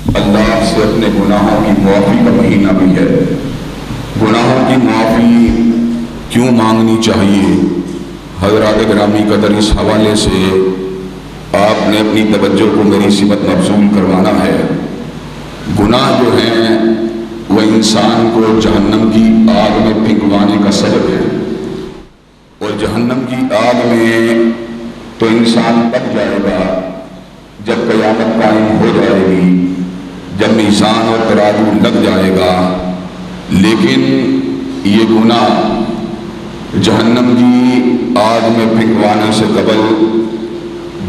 अल्लाह से अपने गुनाहों की मुआफ़ी का महीना भी है। गुनाहों की मुआफ़ी क्यों मांगनी चाहिए? हज़रात गिरामी कदर, इस हवाले से आपने अपनी तवज्जो को मेरी सिमत मबसूल करवाना है। गुनाह जो हैं वह इंसान को जहन्नम की आग में फेंकवाने का सबब है, और जहन्नम की आग में तो इंसान तब जाएगा जब क़यामत कायम हो जाएगी, जब मीज़ान और तराजू लग जाएगा। लेकिन ये गुनाह जहन्नम की आग में फेंकवाने से कबल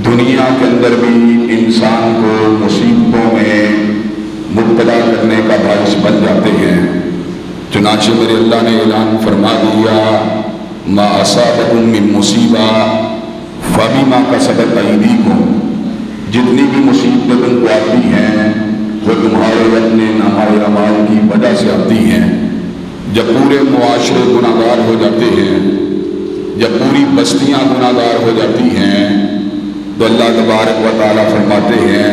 दुनिया के अंदर भी इंसान को मुसीबतों में मुब्तला करने का बाइस बन जाते हैं। चुनांचे मेरे अल्लाह ने ऐलान फरमा दिया, मा असाबकुम मिन मुसीबा फबिमा कसबत अयदीकुम, जितनी भी मुसीबतें तुमको आती हैं वो तुम्हारे अपने नामाए अमाल की वजह से आती हैं। जब पूरे मुआशरे गुनाहगार हो जाते हैं, जब पूरी बस्तियां गुनाहगार हो जाती हैं, तो अल्लाह तबारक व तआला फरमाते हैं,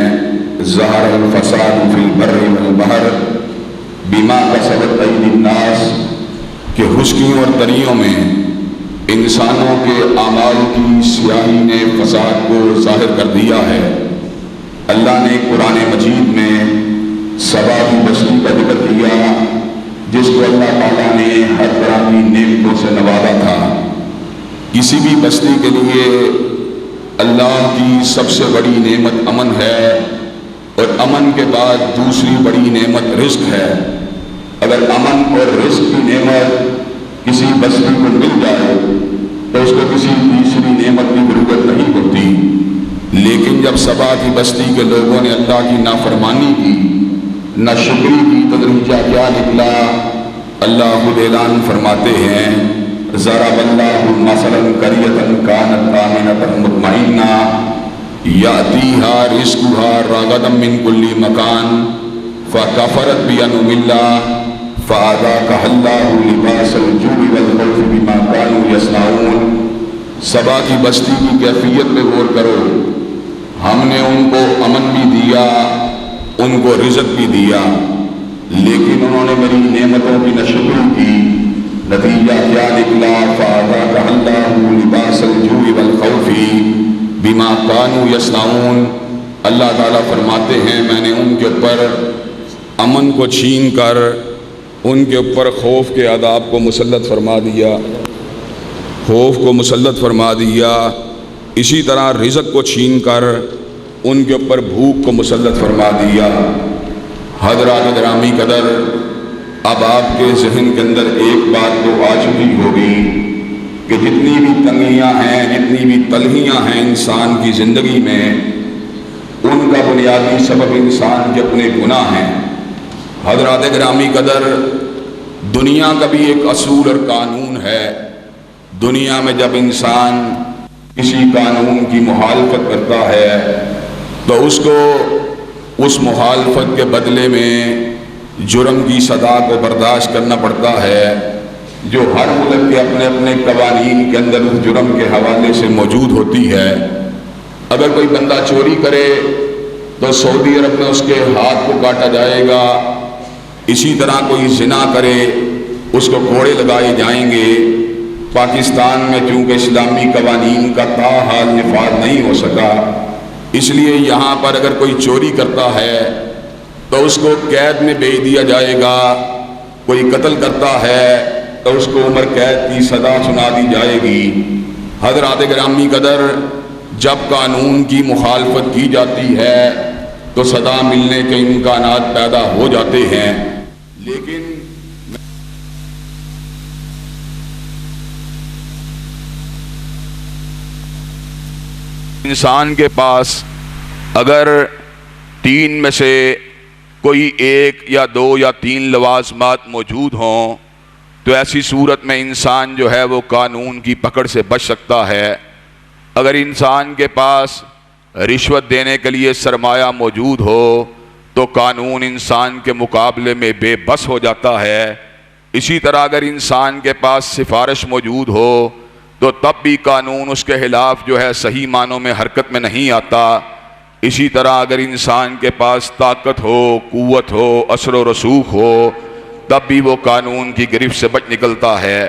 ज़हरल फ़साद फ़िल बर्रि वल बहर बिमा कसबत अयदीन नास, कि खुश्कियों और दरियों में इंसानों के आमाल की स्याही ने फसाद को ज़ाहिर कर दिया है। अल्लाह ने कुरान मजीद में सबा की बस्ती का जिक्र किया, जिसको अल्लाह ताला ने हर तरह की नेमतों से नवाजा था। किसी भी बस्ती के लिए अल्लाह की सबसे बड़ी नेमत अमन है, और अमन के बाद दूसरी बड़ी नेमत रिस्क है। अगर अमन और रिस्क की नेमत किसी बस्ती को मिल जाए तो उसको किसी तीसरी नेमत की जरूरत नहीं होती। लेकिन जब सबा की बस्ती के लोगों ने अल्लाह की नाफरमानी की, न शुक्री की, तो नतीजा क्या निकला? अल्लाह खुद ऐलान फरमाते हैं, ज़रबल्लाहु मसलन क़रियतन कानत आमिनतन मुतमइन्ना यातीहा रिज़्कुहा रगदम मिन कुल्ली मकान फ़कफ़रत बिअनउमिल्लाह फ़अज़ाक़हल्लाहु लिबासल जूइ वल खौफ़ि बिमा कानू यसनऊन। सबा की बस्ती की कैफियत पे गौर करो। हमने उनको अमन भी दिया, उनको रिज़्क़ भी दिया, लेकिन उन्होंने मेरी नेमतों की नशुक्री की। नतीजा क्या निकला? फ़अज़ाक़हल्लाहु लिबासल जूइ वल खौफ़ि बिमा कानू यसनऊन। अल्लाह ताला फरमाते हैं, मैंने उनके ऊपर अमन को छीन कर उनके ऊपर खौफ के आदाब को मुसल्लत फरमा दिया, खौफ को मुसल्लत फरमा दिया। इसी तरह रिज़्क़ को छीन कर उनके ऊपर भूख को मुसल्लत फरमा दिया। हज़रात गिरामी कदर, अब आपके जहन के अंदर एक बात तो आ चुकी होगी कि जितनी भी तंगियाँ हैं, जितनी भी तलहियाँ हैं इंसान की ज़िंदगी में, उनका बुनियादी सबब इंसान के अपने गुनाह हैं। हज़रात गिरामी कदर, दुनिया का भी एक असूल और कानून है। दुनिया में जब इंसान किसी कानून की मुखालफत करता है तो उसको उस मुखालफत के बदले में जुर्म की सज़ा को बर्दाश्त करना पड़ता है, जो हर मुल्क के अपने अपने कवानीन के अंदर उस जुर्म के हवाले से मौजूद होती है। अगर कोई बंदा चोरी करे तो सऊदी अरब में उसके हाथ को काटा जाएगा। इसी तरह कोई ज़िना करे उसको कोड़े लगाए जाएंगे। पाकिस्तान में चूँकि इस्लामी कवानीन का ताहाल निफाज नहीं हो सका, इसलिए यहाँ पर अगर कोई चोरी करता है तो उसको कैद में भेज दिया जाएगा। कोई कत्ल करता है तो उसको उम्र कैद की सज़ा सुना दी जाएगी। हज़रात गिरामी कदर, जब कानून की मुखालफत की जाती है तो सज़ा मिलने के इम्कानात पैदा हो जाते हैं। लेकिन इंसान के पास अगर तीन में से कोई एक या दो या तीन लवाज़मात मौजूद हों तो ऐसी सूरत में इंसान जो है वो कानून की पकड़ से बच सकता है। अगर इंसान के पास रिश्वत देने के लिए सरमाया मौजूद हो तो कानून इंसान के मुकाबले में बेबस हो जाता है। इसी तरह अगर इंसान के पास सिफारिश मौजूद हो तो तब भी कानून उसके खिलाफ जो है सही मानों में हरकत में नहीं आता। इसी तरह अगर इंसान के पास ताकत हो, कुव्वत हो, असर व रसूख हो, तब भी वो कानून की गिरफ्त से बच निकलता है।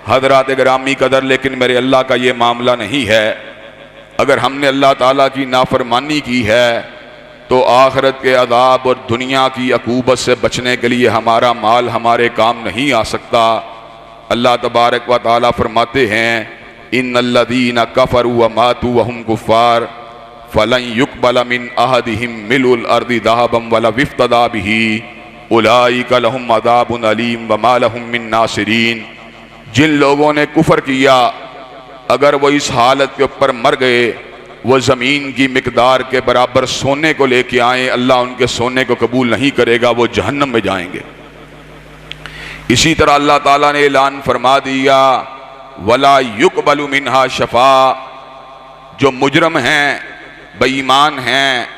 हज़रात गिरामी कदर, लेकिन मेरे अल्लाह का ये मामला नहीं है। अगर हमने अल्लाह ताला की नाफरमानी की है तो आखिरत के अज़ाब और दुनिया की अकूबत से बचने के लिए हमारा माल हमारे काम नहीं आ सकता। अल्लाह तबारक व तआला फरमाते हैं, इन्नल्लज़ीना कफ़रू व मातू व हुम कुफ़्फ़ार फ़लन युक़बल मिन अहदिहिम मिलुल अर्दि ज़हबन वला इफ़्तदा बिही उलाइका लहुम अज़ाबुन अलीम व मा लहुम मिन नासिरीन। जिन लोगों ने कुफ्र किया, अगर वो इस हालत के ऊपर मर गए, वो ज़मीन की मिकदार के बराबर सोने को लेके आए, अल्लाह उनके सोने को कबूल नहीं करेगा, वो जहन्नम में जाएंगे। इसी तरह अल्लाह ताला ने ऐलान फरमा दिया, वला युक़बलु मिन्हा शफ़ा। जो मुजरम हैं, बेईमान हैं,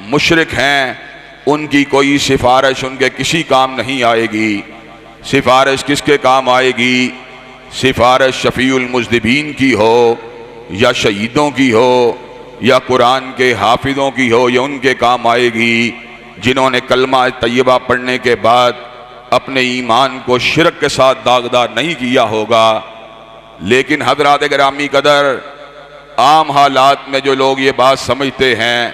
मुशरिक हैं, उनकी कोई सिफारिश उनके किसी काम नहीं आएगी। सिफारिश किसके काम आएगी? सिफारिश शफ़ीउल मुज़निबीन की हो, या शहीदों की हो, या कुरान के हाफिज़ों की हो, या उनके काम आएगी जिन्होंने कलमा तय्यबा पढ़ने के बाद अपने ईमान को शिरक के साथ दागदार नहीं किया होगा। लेकिन हज़रात गिरामी कदर, आम हालात में जो लोग ये बात समझते हैं,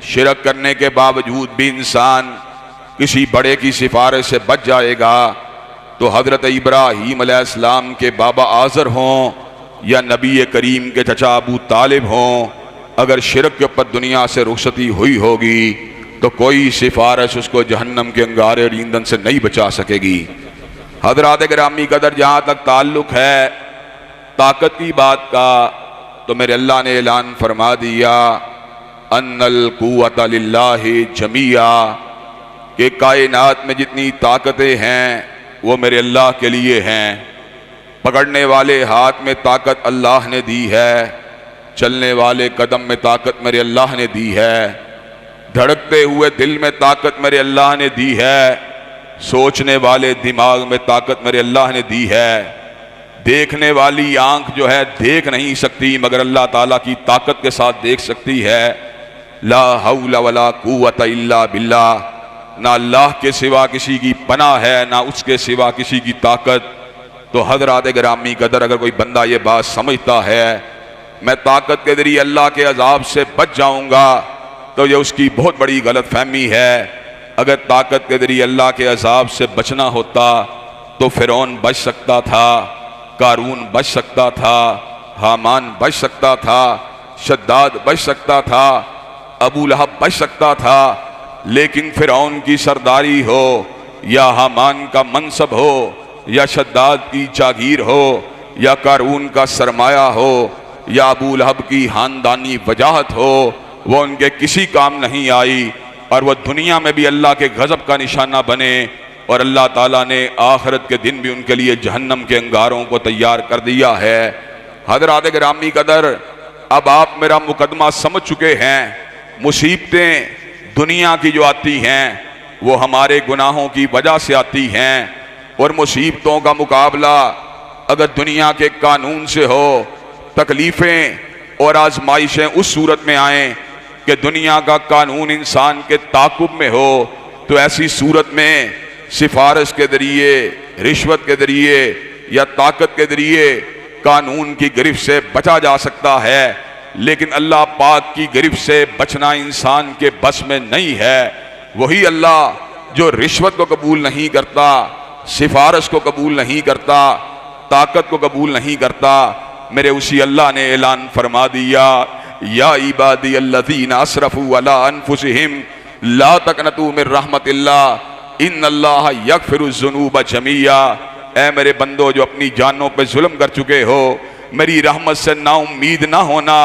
शिरक करने के बावजूद भी इंसान किसी बड़े की सिफारिश से बच जाएगा, तो हज़रत इब्राहीम अलैहिस्सलाम के बाबा आज़र हों या नबी करीम के चचा अबू तालिब हों, अगर शिरक के ऊपर दुनिया से रुखसती हुई होगी तो कोई सिफारिश उसको जहन्नम के अंगारे और ईंधन से नहीं बचा सकेगी। हज़रात गिरामी कदर, जहाँ तक ताल्लुक़ है ताकत की बात का, तो मेरे अल्लाह ने ऐलान फरमा दिया, अन्नल कुव्वत लिल्लाहि जमीआ, कि कायनात में जितनी ताकतें हैं वो मेरे अल्लाह के लिए हैं। पकड़ने वाले हाथ में ताकत अल्लाह ने दी है, चलने वाले कदम में ताकत मेरे अल्लाह ने दी है, धड़कते हुए दिल में ताकत मेरे अल्लाह ने दी है, सोचने वाले दिमाग में ताकत मेरे अल्लाह ने दी है। देखने वाली आंख जो है देख नहीं सकती, मगर अल्लाह ताला की ताकत के साथ देख सकती है। ला हौला वला कुव्वता इल्ला बिल्लाह, ना अल्लाह के सिवा किसी की पनाह है, ना उसके सिवा किसी की ताकत। तो हज़रात गिरामी कदर, अगर कोई बंदा ये बात समझता है मैं ताकत के जरिए अल्लाह के अजाब से बच जाऊंगा, तो ये उसकी बहुत बड़ी गलत फहमी है। अगर ताकत के जरिए अल्लाह के अजाब से बचना होता तो फिरौन बच सकता था, कारून बच सकता था, हामान बच सकता था, शद्दाद बच सकता था, अबू लहब बच सकता था। लेकिन फिरौन की सरदारी हो, या हामान का मनसब हो, या शद्दाद की जागीर हो, या कारून का सरमाया हो, या अबू लहब की खानदानी वजाहत हो, वो उनके किसी काम नहीं आई, और वह दुनिया में भी अल्लाह के गज़ब का निशाना बने, और अल्लाह ताला ने आखिरत के दिन भी उनके लिए जहन्नम के अंगारों को तैयार कर दिया है। हज़रात गिरामी कदर, अब आप मेरा मुकदमा समझ चुके हैं। मुसीबतें दुनिया की जो आती हैं वो हमारे गुनाहों की वजह से आती हैं, और मुसीबतों का मुकाबला अगर दुनिया के कानून से हो, तकलीफ़ें और आजमाइशें उस सूरत में आएँ कि दुनिया का कानून इंसान के ताक़ुब में हो, तो ऐसी सूरत में सिफारिश के ज़रिए, रिश्वत के ज़रिए या ताकत के ज़रिए कानून की गिरफ्त से बचा जा सकता है। लेकिन अल्लाह पाक की गिरफ्त से बचना इंसान के बस में नहीं है। वही अल्लाह जो रिश्वत को कबूल नहीं करता, सिफारिश को कबूल नहीं करता, ताकत को कबूल नहीं करता, मेरे उसी अल्लाह ने ऐलान फरमा दिया, या इबादी अल्लज़ीना असरफू अला अनफुसिहिम ला तक़नतू मिन रहमतिल्लाह इन्नल्लाह यग़फ़िरुज़्ज़ुनूब जमीआ। ऐ मेरे बंदो जो अपनी जानों पे जुल्म कर चुके हो, मेरी रहमत से नाउम्मीद ना होना,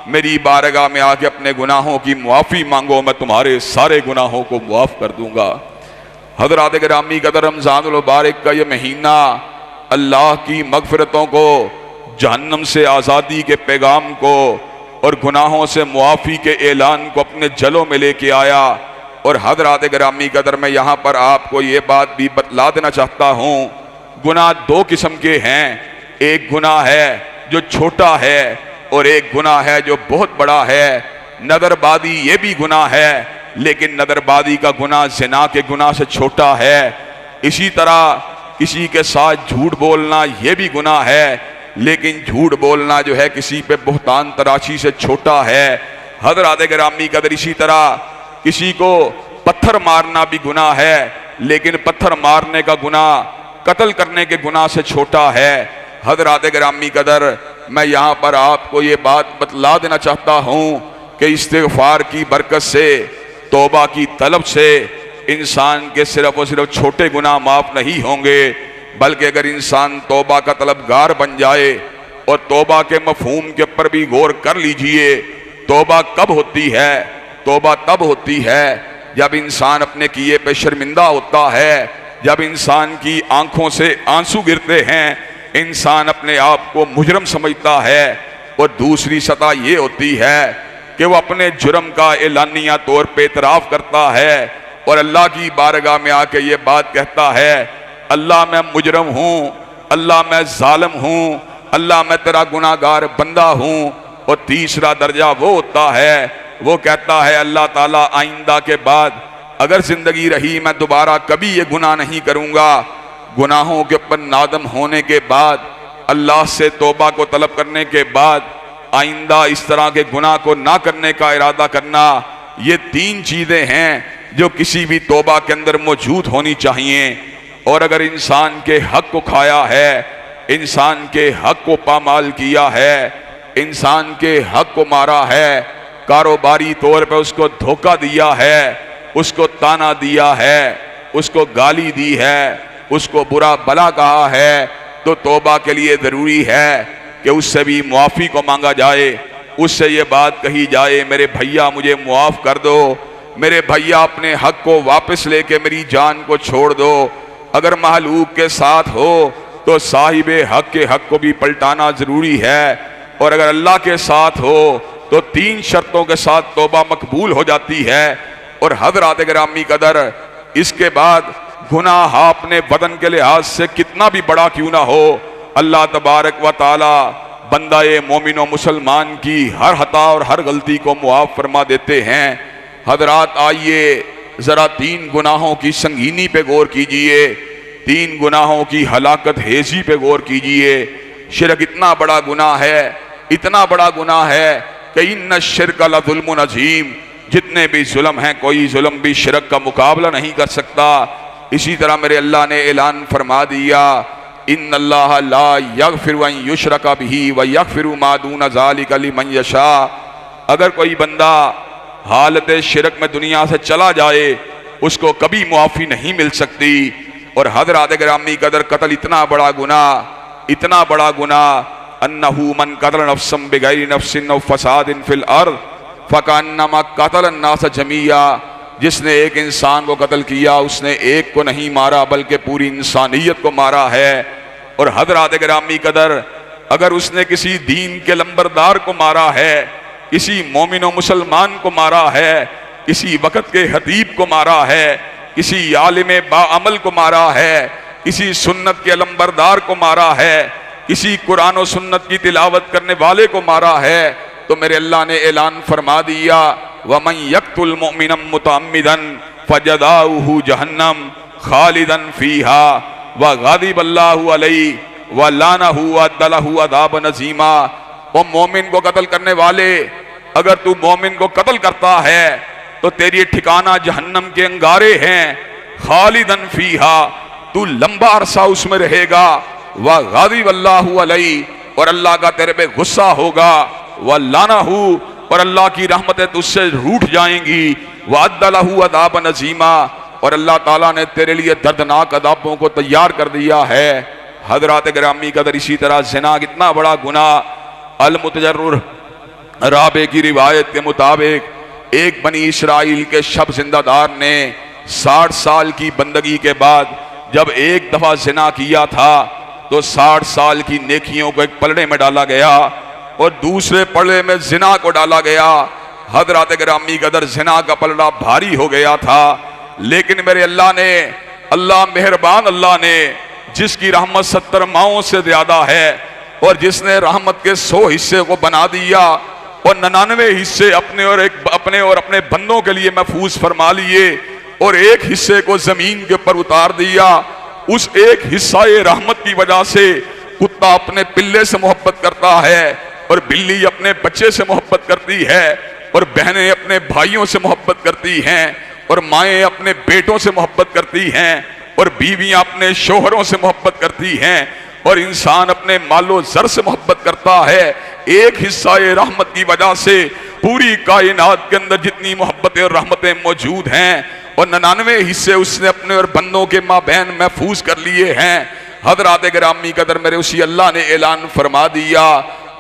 मेरी बारगाह में आके अपने गुनाहों की मुआफ़ी मांगो, मैं तुम्हारे सारे गुनाहों को मुआफ़ कर दूंगा। हज़रात गिरामी कदर, रमज़ानुल मुबारक का ये महीना अल्लाह की मग़फ़िरतों को, जहन्नम से आज़ादी के पैगाम को और गुनाहों से मुआफ़ी के ऐलान को अपने जलों में लेके आया। और हज़रात गिरामी कदर, मैं यहाँ पर आपको ये बात भी बतला देना चाहता हूँ, गुनाह दो किस्म के हैं। एक गुनाह है जो छोटा है और एक गुनाह है जो बहुत बड़ा है। नदरबादी ये भी गुनाह है, लेकिन नदरबादी का गुनाह ज़िना के गुनाह से छोटा है। इसी तरह किसी के साथ झूठ बोलना ये भी गुनाह है, लेकिन झूठ बोलना जो है किसी पे बुहतान तराशी से छोटा है। हज़रात गिरामी कदर, इसी तरह किसी को पत्थर मारना भी गुनाह है, लेकिन पत्थर मारने का गुनाह कत्ल करने के गुनाह से छोटा है। हज़रात गिरामी कदर, मैं यहाँ पर आपको ये बात बतला देना चाहता हूँ कि इस्तिग़फ़ार की बरकत से, तौबा की तलब से इंसान के सिर्फ और सिर्फ छोटे गुनाह माफ़ नहीं होंगे, बल्कि अगर इंसान तौबा का तलबगार बन जाए, और तौबा के मफ़हूम के ऊपर भी गौर कर लीजिए। तौबा कब होती है? तौबा तब होती है जब इंसान अपने किए पे शर्मिंदा होता है, जब इंसान की आंखों से आंसू गिरते हैं, इंसान अपने आप को मुजरम समझता है। और दूसरी सतह ये होती है कि वो अपने जुर्म का एलानिया तौर पे इतराफ़ करता है और अल्लाह की बारगाह में आके ये बात कहता है, अल्लाह मैं मुजरम हूँ, अल्लाह मैं जालिम हूँ, अल्लाह मैं तेरा गुनाहगार बंदा हूँ। और तीसरा दर्जा वो होता है, वो कहता है अल्लाह ताला आइंदा के बाद अगर जिंदगी रही मैं दोबारा कभी ये गुनाह नहीं करूँगा। गुनाहों के ऊपर नादम होने के बाद, अल्लाह से तौबा को तलब करने के बाद, आइंदा इस तरह के गुनाह को ना करने का इरादा करना, ये तीन चीज़ें हैं जो किसी भी तौबा के अंदर मौजूद होनी चाहिए। और अगर इंसान के हक को खाया है, इंसान के हक को पामाल किया है, इंसान के हक को मारा है, कारोबारी तौर पे उसको धोखा दिया है, उसको ताना दिया है, उसको गाली दी है, उसको बुरा भला कहा है, तो तौबा के लिए ज़रूरी है कि उससे भी मुआफ़ी को मांगा जाए, उससे ये बात कही जाए, मेरे भैया मुझे मुआफ़ कर दो, मेरे भैया अपने हक को वापस लेके मेरी जान को छोड़ दो। अगर महलूक के साथ हो तो साहिबे हक के हक को भी पलटाना ज़रूरी है, और अगर अल्लाह के साथ हो तो तीन शर्तों के साथ तौबा मकबूल हो जाती है। और हज़रात गिरामी कदर, इसके बाद गुनाह अपने बदन के लिहाज से कितना भी बड़ा क्यों ना हो, अल्लाह तबारक व ताला बंदा मोमिन व मुसलमान की हर हता और हर गलती को मुआफ़ फरमा देते हैं। हज़रात आइए ज़रा तीन गुनाहों की संगीनी पे गौर कीजिए, तीन गुनाहों की हलाकत हेजी पे गौर कीजिए। शिरक इतना बड़ा गुनाह है, इतना बड़ा गुनाह है कि इन्न शिरक लज़ुल्मुन अज़ीम, जितने भी जुल्म हैं कोई जुल्म भी शिरक का मुकाबला नहीं कर सकता। इसी तरह मेरे अल्लाह ने ऐलान फरमा दिया, इन्नल्लाह ला यग़फ़िरु अन युशरका बिही व यग़फ़िरु मा दून ज़ालिका लिमन यशा। अगर कोई बंदा हालत शिरक में दुनिया से चला जाए, उसको कभी मुआफ़ी नहीं मिल सकती। और हज़रात गिरामी कदर, कत्ल इतना बड़ा गुनाह, इतना बड़ा गुनाह, अन्नहु मन क़तल नफ्सन बिग़ैरि नफ्सिन औ फ़सादिन फ़िल अर्ज़ फ़कअन्नमा क़तल अन्नास जमीआ। जिसने एक इंसान को कत्ल किया, उसने एक को नहीं मारा बल्कि पूरी इंसानियत को मारा है। और हज़रात गिरामी कदर, अगर उसने किसी दीन के लंबरदार को मारा है, किसी मोमिन व मुसलमान को मारा है, किसी वक़्त के हतीब को मारा है, किसी आलिम बाअमल को मारा है, किसी सुन्नत के लंबरदार को मारा है, किसी कुरान और सुन्नत की तिलावत करने वाले को मारा है, तो मेरे अल्लाह ने ऐलान फरमा दिया, वमन यक़्तुल मुमिनन मुतअम्मिदन फजज़ाउहु जहन्नम खालिदन फीहा व ग़ज़िबल्लाहु अलैहि व लानहु व अद्दलहु अज़ाबन अज़ीमा। वो मोमिन को कत्ल करने वाले, अगर तू मोमिन को कत्ल करता है तो तेरी ठिकाना जहन्नम के अंगारे हैं, खालिदन फीहा, तू लंबा अरसा उसमें रहेगा, व ग़ज़िबल्लाहु अलैहि, और अल्लाह का तेरे पे गुस्सा होगा, व लानहु, और अल्लाह की रहमतें तुझसे रूठ जाएंगी, व अद्दलहु अज़ाबन अज़ीमा, और अल्लाह ताला ने तेरे लिए दर्दनाक अज़ाबों को तैयार कर दिया है। हज़रात गिरामी कदर, इसी तरह ज़िना कितना बड़ा गुनाह। अल-मुतजर्रुर राबे की रिवायत के मुताबिक एक बनी इसराइल के शब जिंदादार ने 60 साल की बंदगी के बाद जब एक दफ़ा ज़िना किया था, तो 60 साल की नेकियों को एक पलड़े में डाला गया और दूसरे पलड़े में ज़िना को डाला गया। हज़रात गिरामी कदर, ज़िना का पलड़ा भारी हो गया था, लेकिन मेरे अल्लाह ने, अल्लाह मेहरबान अल्लाह ने, जिसकी रहमत 70 माओं से ज़्यादा है और जिसने रहमत के 100 हिस्से को बना दिया, और 99 हिस्से अपने और अपने बंदों के लिए महफूज फरमा लिए और एक हिस्से को जमीन के ऊपर उतार दिया। उस एक हिस्सा रहमत की वजह से कुत्ता अपने पिल्ले से मोहब्बत करता है और बिल्ली अपने बच्चे से मोहब्बत करती है और बहनें अपने भाइयों से मोहब्बत करती हैं और माएँ अपने बेटों से मोहब्बत करती हैं और बीवियां अपने शोहरों से मोहब्बत करती हैं और इंसान अपने मालो जर से मोहब्बत करता है। एक हिस्सा रहमत की वजह से पूरी कायनात के अंदर जितनी मोहब्बतें और रहमतें मौजूद हैं और 99 हिस्से उसने अपने और बंदों के माबैन महफूज कर लिए हैं। हजरात गिरामी कदर मेरे उसी अल्लाह ने ऐलान फरमा दिया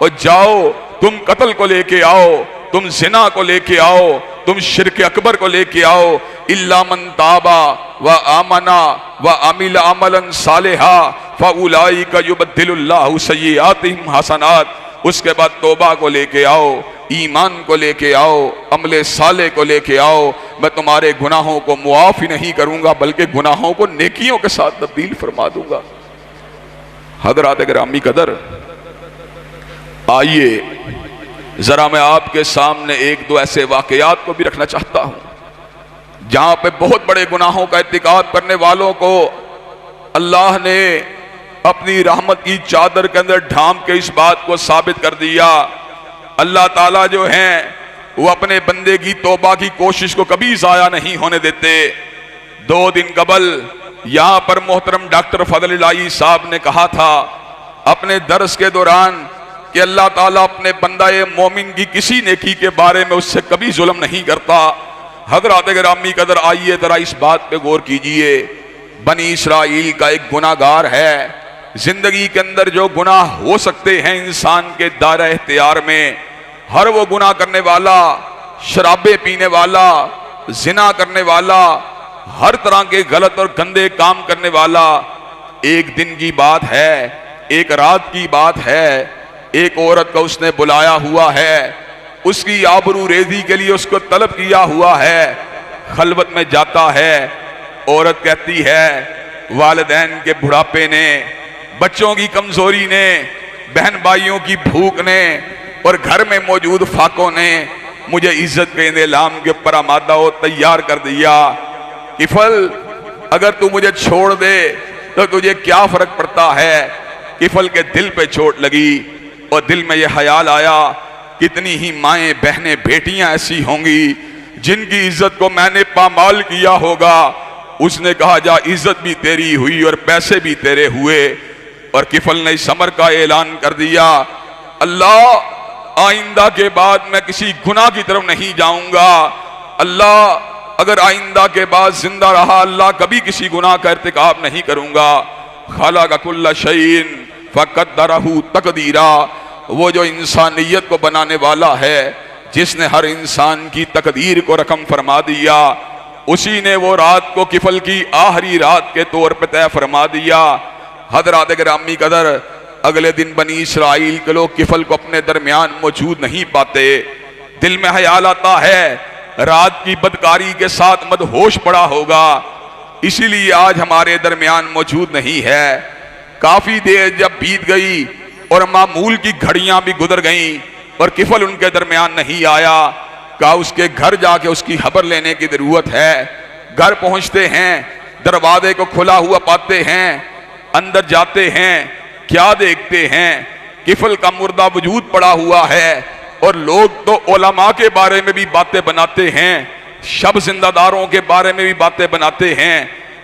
और जाओ तुम कत्ल को लेके आओ, तुम जिना को लेके आओ, तुम शिरक अकबर को लेके आओ। इल्ला मन ताबा व आमना व अमिल अमलन सालिहा फउलाइका युबद्दिलुल्लाहु सय्यिआतिहिम हसनात। उसके बाद तौबा को लेके आओ, ईमान को लेके आओ, अमले साले को लेके आओ। मैं तुम्हारे गुनाहों को मुआफ ही नहीं करूंगा बल्कि गुनाहों को नेकियों के साथ तब्दील फरमा दूंगा। हजरात गिरामी कदर, आइए जरा मैं आपके सामने एक दो ऐसे वाकयात को भी रखना चाहता हूं जहां पे बहुत बड़े गुनाहों का इर्तिकाब करने वालों को अल्लाह ने अपनी रहमत की चादर के अंदर ढांप के इस बात को साबित कर दिया। अल्लाह ताला जो हैं वो अपने बंदे की तौबा की कोशिश को कभी जाया नहीं होने देते। 2 दिन कबल यहां पर मोहतरम डॉक्टर फजल इलाही साहब ने कहा था अपने दर्स के दौरान कि अल्लाह ताला अपने बंदाए मोमिन की किसी नेकी के बारे में उससे कभी जुल्म नहीं करता। हजरात गिरामी कदर, आइए जरा इस बात पे गौर कीजिए। बनी इसराइल का एक गुनाहगार है। जिंदगी के अंदर जो गुनाह हो सकते हैं इंसान के दायरा इख्तियार में, हर वो गुनाह करने वाला, शराबे पीने वाला, जिना करने वाला, हर तरह के गलत और गंदे काम करने वाला, एक दिन की बात है, एक रात की बात है, एक औरत को उसने बुलाया हुआ है, उसकी आबरू रेजी के लिए उसको तलब किया हुआ है। खलवत में जाता है, औरत कहती है वालिदैन के बुढ़ापे ने, बच्चों की कमजोरी ने, बहन भाइयों की भूख ने और घर में मौजूद फाकों ने मुझे इज्जत के इंतजाम के ऊपर आमादा हो तैयार कर दिया। किफल, अगर तू मुझे छोड़ दे तो तुझे क्या फर्क पड़ता है। किफल के दिल पे चोट लगी और दिल में यह ख्याल आया कितनी ही माएँ बहनें बेटियां ऐसी होंगी जिनकी इज्जत को मैंने पामाल किया होगा। उसने कहा जा इज्जत भी तेरी हुई और पैसे भी तेरे हुए। और किफल ने इस अमर का ऐलान कर दिया, अल्लाह आइंदा के बाद मैं किसी गुनाह की तरफ नहीं जाऊंगा। अल्लाह अगर आइंदा के बाद जिंदा रहा, अल्लाह कभी किसी गुनाह का इर्तिकाब नहीं करूंगा। खलक़ कुल्ल शैइन फ़क़द्दरहु तक़दीरा। वो जो इंसानियत को बनाने वाला है, जिसने हर इंसान की तकदीर को रकम फरमा दिया, उसी ने वो रात को किफल की आखिरी रात के तौर पर तय फरमा दिया। हज़रात गिरामी कदर, अगले दिन बनी इसराइल के लोग किफल को अपने दरमियान मौजूद नहीं पाते। दिल में ख्याल आता है रात की बदकारी के साथ मदहोश पड़ा होगा, इसीलिए आज हमारे दरमियान मौजूद नहीं है। काफी देर जब बीत गई और मामूल की घड़ियां भी गुजर गईं और किफल उनके दरमियान नहीं आया, कहा उसके घर जाके उसकी खबर लेने की जरूरत है। घर पहुंचते हैं, दरवाजे को खुला हुआ पाते हैं, अंदर जाते हैं, क्या देखते हैं किफल का मुर्दा वजूद पड़ा हुआ है। और लोग तो उलमा के बारे में भी बातें बनाते हैं, शब जिंदादारों के बारे में भी बातें बनाते हैं,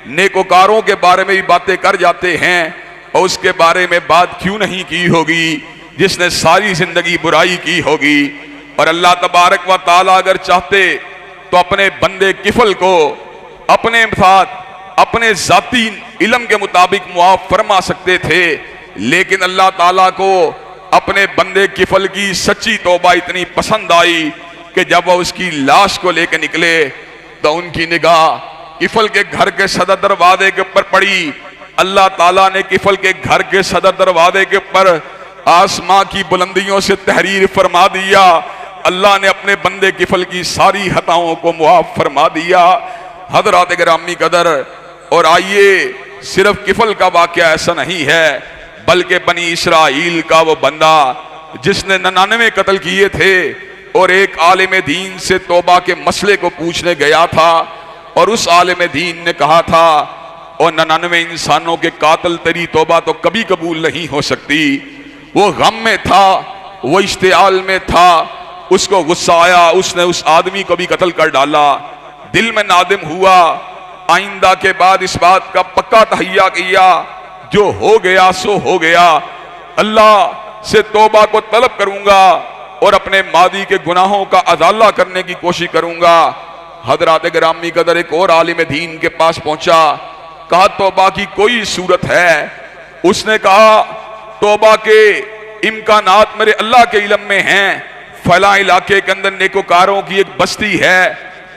नेकोकारों के बारे में भी बातें कर जाते हैं। और उसके बारे में बात क्यों नहीं की होगी जिसने सारी जिंदगी बुराई की होगी। और अल्लाह तबारक व ताला अगर चाहते तो अपने बंदे किफल को अपने साथ अपने जाती इल्म के मुताबिक मुआफ फरमा सकते थे, लेकिन अल्लाह ताला को अपने बंदे किफल की सच्ची तौबा इतनी पसंद आई कि जब वह उसकी लाश को लेकर निकले तो उनकी निगाह किफल के घर के सदर दरवाजे के ऊपर पड़ी। अल्लाह ताला ने किफल के घर के सदर दरवाजे के ऊपर आसमां की बुलंदियों से तहरीर फरमा दिया। अल्लाह ने अपने बंदे किफल की सारी खताओं को मुआफ फरमा दिया। हज़रात गिरामी कदर, और आइए सिर्फ किफल का वाक़या ऐसा नहीं है, बल्कि बनी इसराइल का वो बंदा जिसने 99 कत्ल किए थे और एक आलिम दीन से तौबा के मसले को पूछने गया था और उस आलिम दीन ने कहा था और 99 इंसानों के कातिल तेरी तौबा तो कभी कबूल नहीं हो सकती। वो गम में था, वो इश्तियाल में था, उसको गुस्सा आया, उसने उस आदमी को भी कत्ल कर डाला। दिल में नादिम हुआ, आइंदा के बाद इस बात का पक्का तहैया किया, जो हो गया सो हो गया, अल्लाह से तौबा को तलब करूंगा और अपने मादी के गुनाहों का अजाला करने की कोशिश करूंगा। हजरात गिरामी कदर एक और आलिम दीन के पास पहुंचा, कहा तौबा की कोई सूरत है? उसने कहा तौबा के इम्कानात मेरे अल्लाह के इल्म में हैं। फला इलाके के अंदर नेकोकारों की एक बस्ती है,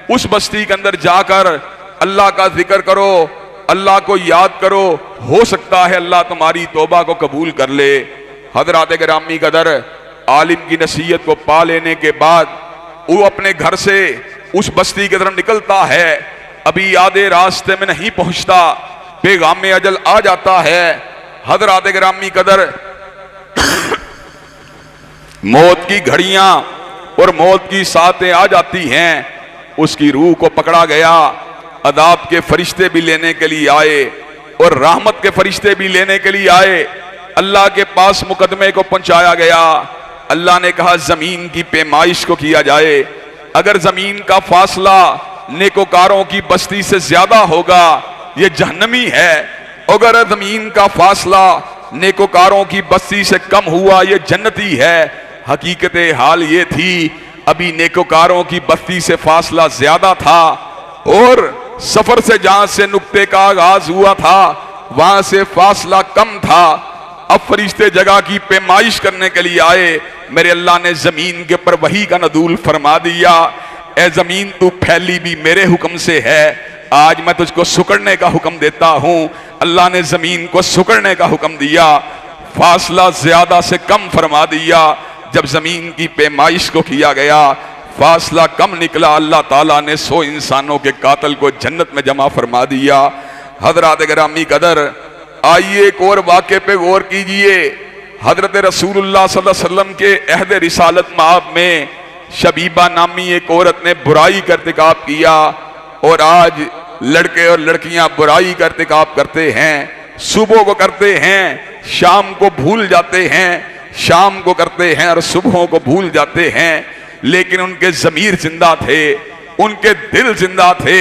उस बस्ती के अंदर जाकर अल्लाह का जिक्र करो, अल्लाह को याद करो, हो सकता है अल्लाह तुम्हारी तौबा को कबूल कर ले। हजरात गिरामी कदर आलिम की नसीहत को पा लेने के बाद वो अपने घर से उस बस्ती की तरफ निकलता है। अभी आधे रास्ते में नहीं पहुंचता, पैगाम अजल आ जाता है। हजरात गिरामी कदर मौत की घड़ियां और मौत की सातें आ जाती हैं। उसकी रूह को पकड़ा गया, अदाब के फरिश्ते भी लेने के लिए आए और रहमत के फरिश्ते भी लेने के लिए आए। अल्लाह के पास मुकदमे को पहुंचाया गया। अल्लाह ने कहा जमीन की पैमाइश को किया जाए, अगर जमीन का फासला नेकोकारों की बस्ती से ज्यादा होगा ये जहन्नमी है, अगर जमीन का फासला नेकोकारों की बस्ती से कम हुआ ये जन्नती है। हकीकत हाल ये थी अभी नेकोकारों की बस्ती से फासला ज्यादा था और सफर से जहां से नुक्ते का आगाज हुआ था वहां से फासला कम था। अब फरिश्ते जगह की पैमाइश करने के लिए आए। मेरे अल्लाह ने जमीन के ऊपर वही का नदूल फरमा दिया, ए जमीन तू फैली भी मेरे हुक्म से है, आज मैं तुझको सुकड़ने का हुक्म देता हूं। अल्लाह ने जमीन को सुकड़ने का हुक्म दिया, फासला ज्यादा से कम फरमा दिया। जब जमीन की पैमाइश को किया गया फासला कम निकला, अल्लाह ताला ने 100 इंसानों के कातिल को जन्नत में जमा फरमा दिया। हजरात गिरामी कदर आइए एक और वाक़े पे गौर कीजिए। हजरत रसूलुल्लाह सल्लल्लाहु अलैहि वसल्लम के अहद रिसालत माब में शबीबा नामी एक औरत ने बुराई का इर्तिकाब किया और आज लड़के और लड़कियां बुराई का इर्तिकाब करते हैं, सुबह को करते हैं, शाम को भूल जाते हैं, शाम को करते हैं और सुबह को भूल जाते हैं। लेकिन उनके जमीर जिंदा थे, उनके दिल जिंदा थे,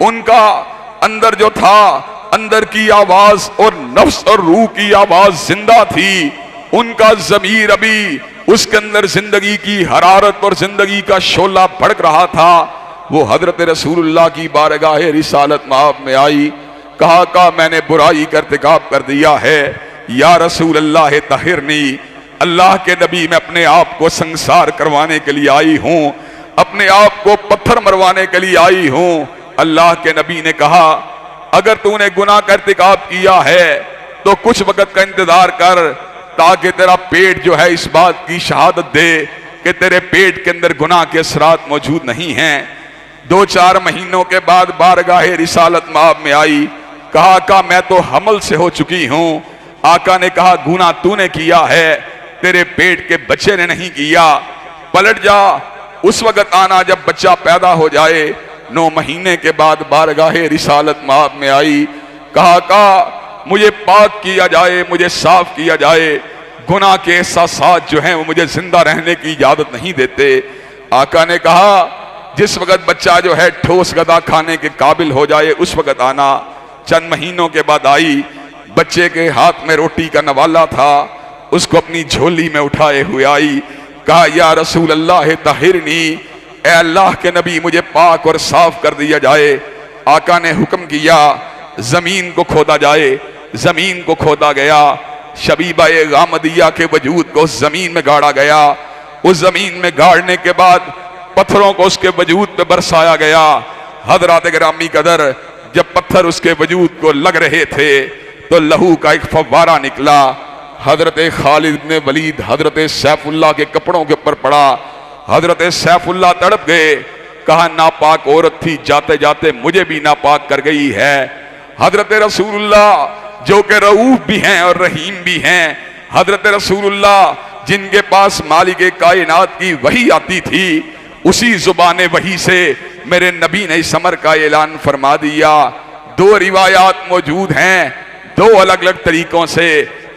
उनका अंदर जो था अंदर की आवाज और नफ्स और रूह की आवाज जिंदा थी। उनका जमीर अभी उसके अंदर जिंदगी की हरारत और जिंदगी का शोला भड़क रहा था। वो हजरत रसूलुल्लाह की बारगाह रिसालत माब में आई, कहा मैंने बुराई का इर्तिकाब कर दिया है, या रसूल अल्लाह तहिरनी, अल्लाह के नबी मैं अपने आप को संसार करवाने के लिए आई हूं, अपने आप को पत्थर मरवाने के लिए आई हूं। अल्लाह के नबी ने कहा अगर तूने गुनाह का इर्तिकाब किया है तो कुछ वक्त का इंतजार कर, ताकि तेरा पेट जो है इस बात की शहादत दे कि तेरे पेट के अंदर गुनाह के असरात मौजूद नहीं हैं। 2-4 महीनों के बाद बारगाह रिसालत माब में आई, कहा मैं तो हमल से हो चुकी हूं। आका ने कहा गुनाह तूने किया है, तेरे पेट के बच्चे ने नहीं किया, पलट जा, उस वक्त आना जब बच्चा पैदा हो जाए। 9 महीने के बाद बारगाह रिसालत माब में आई, कहा मुझे पाक किया जाए, मुझे साफ किया जाए, गुनाह के एहसासात जो हैं वो मुझे जिंदा रहने की इजाजत नहीं देते। आका ने कहा जिस वक्त बच्चा जो है ठोस गदा खाने के काबिल हो जाए उस वक्त आना। चंद महीनों के बाद आई, बच्चे के हाथ में रोटी का नवाला था, उसको अपनी झोली में उठाए हुए आई, कहा या रसूल अल्लाह तहिरनी, ए अल्लाह के नबी मुझे पाक और साफ कर दिया जाए। आका ने हुक्म किया जमीन को खोदा जाए, जमीन को खोदा गया, शबीबा गामदिया के वजूद को उस जमीन में गाड़ा गया। उस जमीन में गाड़ने के बाद पत्थरों को उसके वजूद पे बरसाया गया। हजरात गिरामी कदर जब पत्थर उसके वजूद को लग रहे थे तो लहू का एक फव्वारा निकला। हजरत खालिद इब्न वलीद हजरत सैफुल्लाह के कपड़ों के ऊपर पड़ा। हजरत सैफुल्लाह तड़प गए, कहा नापाक औरत थी, जाते जाते मुझे भी नापाक कर गई है। हजरत रसूलुल्लाह जो कि रऊफ भी हैं और रहीम भी हैं, हजरत रसूलुल्लाह जिनके पास मालिक कायनात की वही आती थी, उसी जुबान वही से मेरे नबी ने इस अमर का ऐलान फरमा दिया। दो रिवायात मौजूद हैं, दो अलग अलग तरीकों से।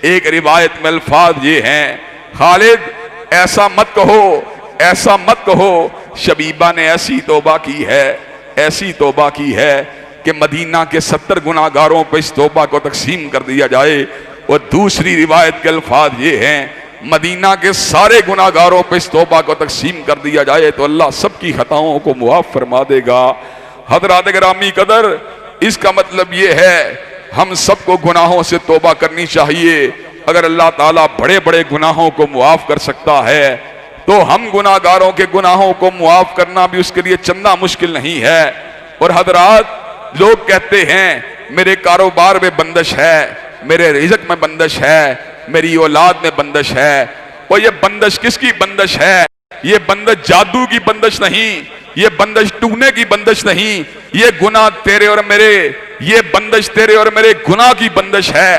एक रिवायत में अल्फाज ये हैं, खालिद ऐसा मत कहो, ऐसा मत कहो, शबीबा ने ऐसी तौबा की है, ऐसी तौबा की है कि मदीना के 70 गुनाहगारों पर इस तौबा को तकसीम कर दिया जाए। और दूसरी रिवायत के अल्फाज ये हैं, मदीना के सारे गुनाहगारों पर इस तौबा को तकसीम कर दिया जाए तो अल्लाह सबकी खताओं को मुआफ फरमा देगा। हज़रात गिरामी कदर, इसका मतलब ये है हम सबको गुनाहों से तौबा करनी चाहिए। अगर अल्लाह ताला बड़े बड़े गुनाहों को मुआफ कर सकता है तो हम गुनाहगारों के गुनाहों को मुआफ करना भी उसके लिए चंदा मुश्किल नहीं है। और हजरात, लोग कहते हैं मेरे कारोबार में बंदिश है, मेरे रिज़्क में बंदिश है, मेरी औलाद में बंदिश है। और ये बंदिश किसकी बंदिश है? ये बंदिश जादू की बंदिश नहीं, ये बंदिश टूने की बंदिश नहीं, ये गुनाह तेरे और मेरे, ये बंदिश तेरे और मेरे गुनाह की बंदिश है।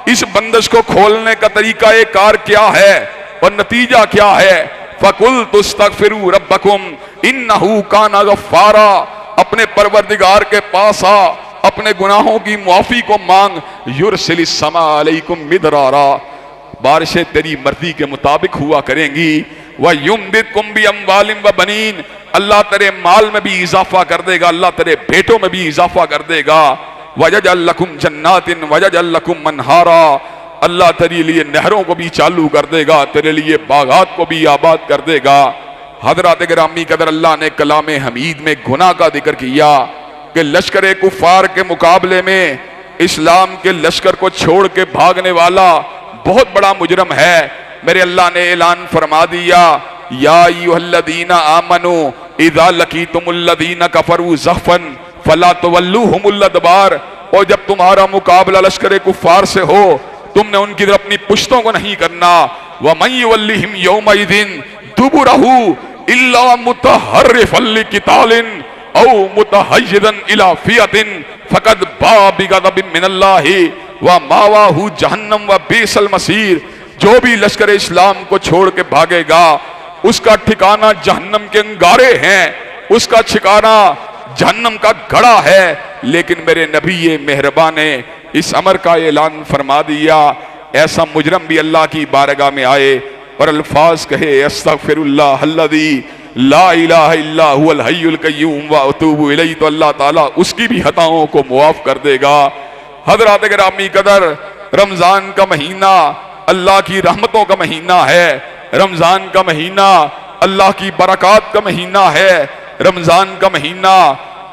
इस बंदिश को खोलने का तरीका एक कार क्या है और नतीजा क्या है? फकुल तुस्तगफिरू रब्बकुम इन्नहु काना गफ्फारा। अपने परवरदिगार के पास आ, अपने गुनाहों की मुआफी को मांग। युरसिलिस समा अलैकुम मिदरारा, बारिशें तेरी मर्जी के मुताबिक हुआ करेंगी। व युमदिदकुम बि अम्वालिन व बनीन, अल्लाह तेरे माल में भी इजाफा कर देगा, अल्लाह तेरे बेटों में भी इजाफा कर देगा। वयजअल लकुम जन्नातिन वयजअल लकुम मनहारा, अल्लाह तेरे लिए नहरों को भी चालू कर देगा, तेरे लिए बागात को भी आबाद कर देगा। हज़रात गिरामी कदर, अल्लाह ने कलाम हमीद में गुनाह का जिक्र किया कि लश्कर कुफार के मुकाबले में इस्लाम के लश्कर को छोड़ के भागने वाला बहुत बड़ा मुजरम है। मेरे अल्लाह ने ऐलान फरमा दिया, या अय्युहल्लज़ीना आमनू इज़ा लकीतुमुल्लज़ीना कफरू ज़हफ़न फला तुवल्लूहुमुल अदबार। और जब तुम्हारा मुकाबला लश्कर कुफार से हो, तुमने उनकी तरफ अपनी पुश्तों को नहीं करना। व मन युवल्लिहिम यौमइज़िन दुबुरहु इल्ला मुतहर्रिफन लिकितालिन औ मुतहय्यिज़न इला फ़ियतिन फ़क़द बाअ बिग़ज़बिन मिनल्लाहि व मावाहु जहन्नम व बि'सल मसीर। जो भी लश्कर इस्लाम को छोड़ के भागेगा उसका ठिकाना जहन्नम के अंगारे हैं, उसका ठिकाना जहन्नम का गड़ा है। लेकिन मेरे नबी ये मेहरबान ने इस अमर का ऐलान फरमा दिया, ऐसा मुजरम भी अल्लाह की बारगाह में आए और अल्फाज कहे, अस्तगफिरुल्लाह अल्लज़ी ला इलाहा इल्ला हुवल हय्युल क़य्यूम व अतूबु इलैहि, तो अल्लाह ताला उसकी भी खताओं को मुआफ कर देगा। हज़रात गिरामी कदर, रमजान का महीना अल्लाह की रहमतों का महीना है, रमजान का महीना अल्लाह की बरकत का महीना है, रमजान का महीना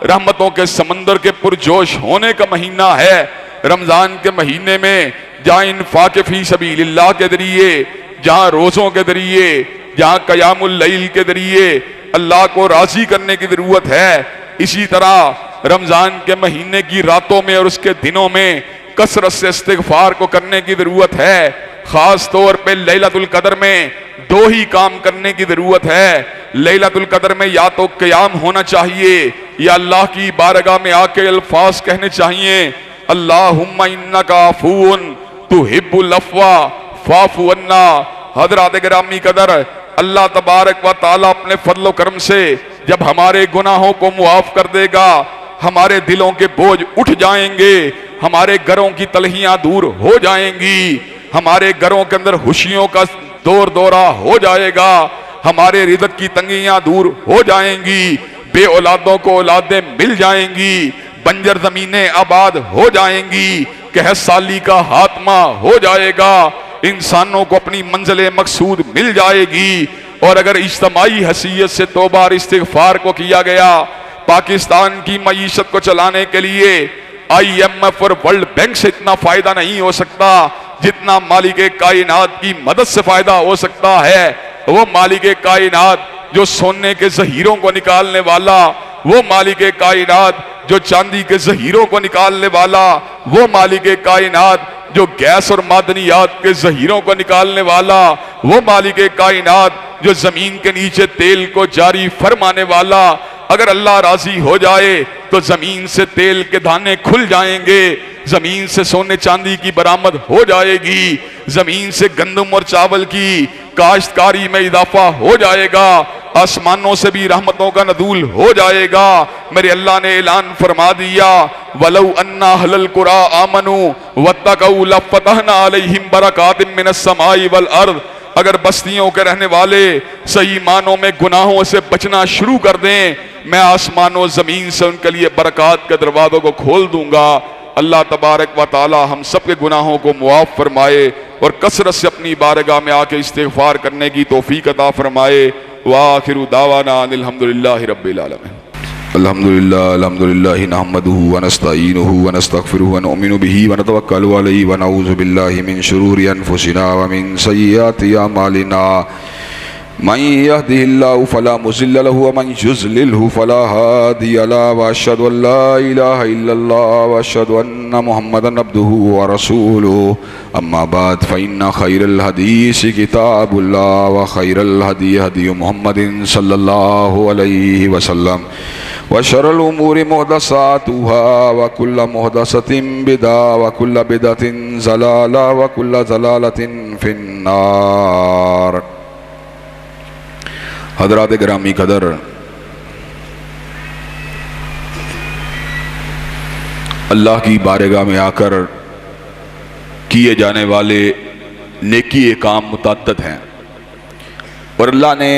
रहमतों के समंदर के पुरजोश होने का महीना है। रमजान के महीने में जहाँ इन्फाक फी सबीलिल्लाह के जरिए, जहाँ रोज़ों के जरिए, जहाँ क़यामुल लैल के जरिए अल्लाह को राजी करने की जरूरत है, इसी तरह रमजान के महीने की रातों में और उसके दिनों में कसरत से इस्तिग़फ़ार को करने की जरूरत है। खास तौर पे लैलतुल कदर में दो ही काम करने की जरूरत है। लैलतुल कदर में या तो क़याम होना चाहिए या अल्लाह की बारगाह में आके अल्फाज कहने चाहिए, अल्लाहुम्मा इन्नका अफ़ून तुहिब्बुल अफ़्वा फ़ाफ़ु अन्ना। हज़रात गिरामी कदर, अल्लाह तबारक व तआला अपने फज़ल व करम से जब हमारे गुनाहों को मुआफ़ कर देगा, हमारे दिलों के बोझ उठ जाएंगे, हमारे घरों की तलहियां दूर हो जाएंगी, हमारे घरों के अंदर खुशियों का दौर दौरा हो जाएगा, हमारे रिज़्क़ की तंगियां दूर हो जाएंगी, बे औलादों को औलादें मिल जाएंगी, बंजर जमीनें आबाद हो जाएंगी, कहत साली का हातमा हो जाएगा, इंसानों को अपनी मंजिल मकसूद मिल जाएगी। और अगर इज्तमाई हसीयत से तौबा और इस्तिग़फ़ार को किया गया, पाकिस्तान की मईशत को चलाने के लिए IMF और वर्ल्ड बैंक से इतना फायदा नहीं हो सकता जितना मालिक कायनात की मदद से फायदा हो सकता है। वो मालिक कायनात जो सोने के ज़हीरों को निकालने वाला, वो मालिक कायनात जो चांदी के ज़हीरों को निकालने वाला, वो मालिक कायनात जो गैस और मादनियात के ज़हीरों को निकालने वाला, वो मालिक कायनात जो जमीन के नीचे तेल को जारी फरमाने वाला, अगर अल्लाह राजी हो जाए तो जमीन से तेल के दाने खुल जाएंगे, जमीन से सोने चांदी की बरामद हो जाएगी, जमीन से गंदम और चावल की काश्तकारी में इजाफा हो जाएगा, आसमानों से भी रहमतों का नज़ूल हो जाएगा। मेरे अल्लाह ने ऐलान फरमा दिया, वलौ अन्ना अहलल कुरा आमनू वत्तकऊ लफतहना अलैहिम बरकातिम मिनस समाई वल अर्द। अगर बस्तियों के रहने वाले सही मानों में गुनाहों से बचना शुरू कर दें, मैं आसमानों जमीन से उनके लिए बरकत के दरवाजों को खोल दूंगा। अल्लाह तबारक व तआला हम सब के गुनाहों को मुआफ फरमाए और कसरत से अपनी बारगाह में आके इस्तिग़फ़ार करने की तौफीक अता फरमाए। व आखिरु दावाना अनिल हम्दुलिल्लाहि रब्बिल आलमीन। अल्हम्दुलिल्लाह नहमदुहु व नस्तईनुहु व नस्तगफिरुहु व नुमिनु बिही व नतवक्कलु अलैहि व नऊज़ु बिल्लाहि मिन शुरूरि अनफुसिना व मिन सय्यिआति अमालिना। मन यहदिहिल्लाहु फला मुज़िल्ल लहु व मन युज़लिलहु फला हादिय लहु। व अशहदु अल्ला इलाहा इल्लल्लाह व अशहदु अन्ना मुहम्मदन अब्दुहु व रसूलुहु। अम्मा बाद फ़इन्ना खैरल हदीस किताबुल्लाह व खैरल हदी हदी मुहम्मदिन सल्लल्लाहु अलैहि वसल्लम व शर्रल उमूरि मुहदसातुहा व कुल्लु मुहदसतिन बिदअ व कुल्लु बिदअतिन ज़लाला व कुल्लु ज़लालतिन फिन्नार। हज़रात गिरामी कदर, अल्लाह की बारगाह में आकर किए जाने वाले नेकी काम मुतअद्दिद हैं और अल्लाह ने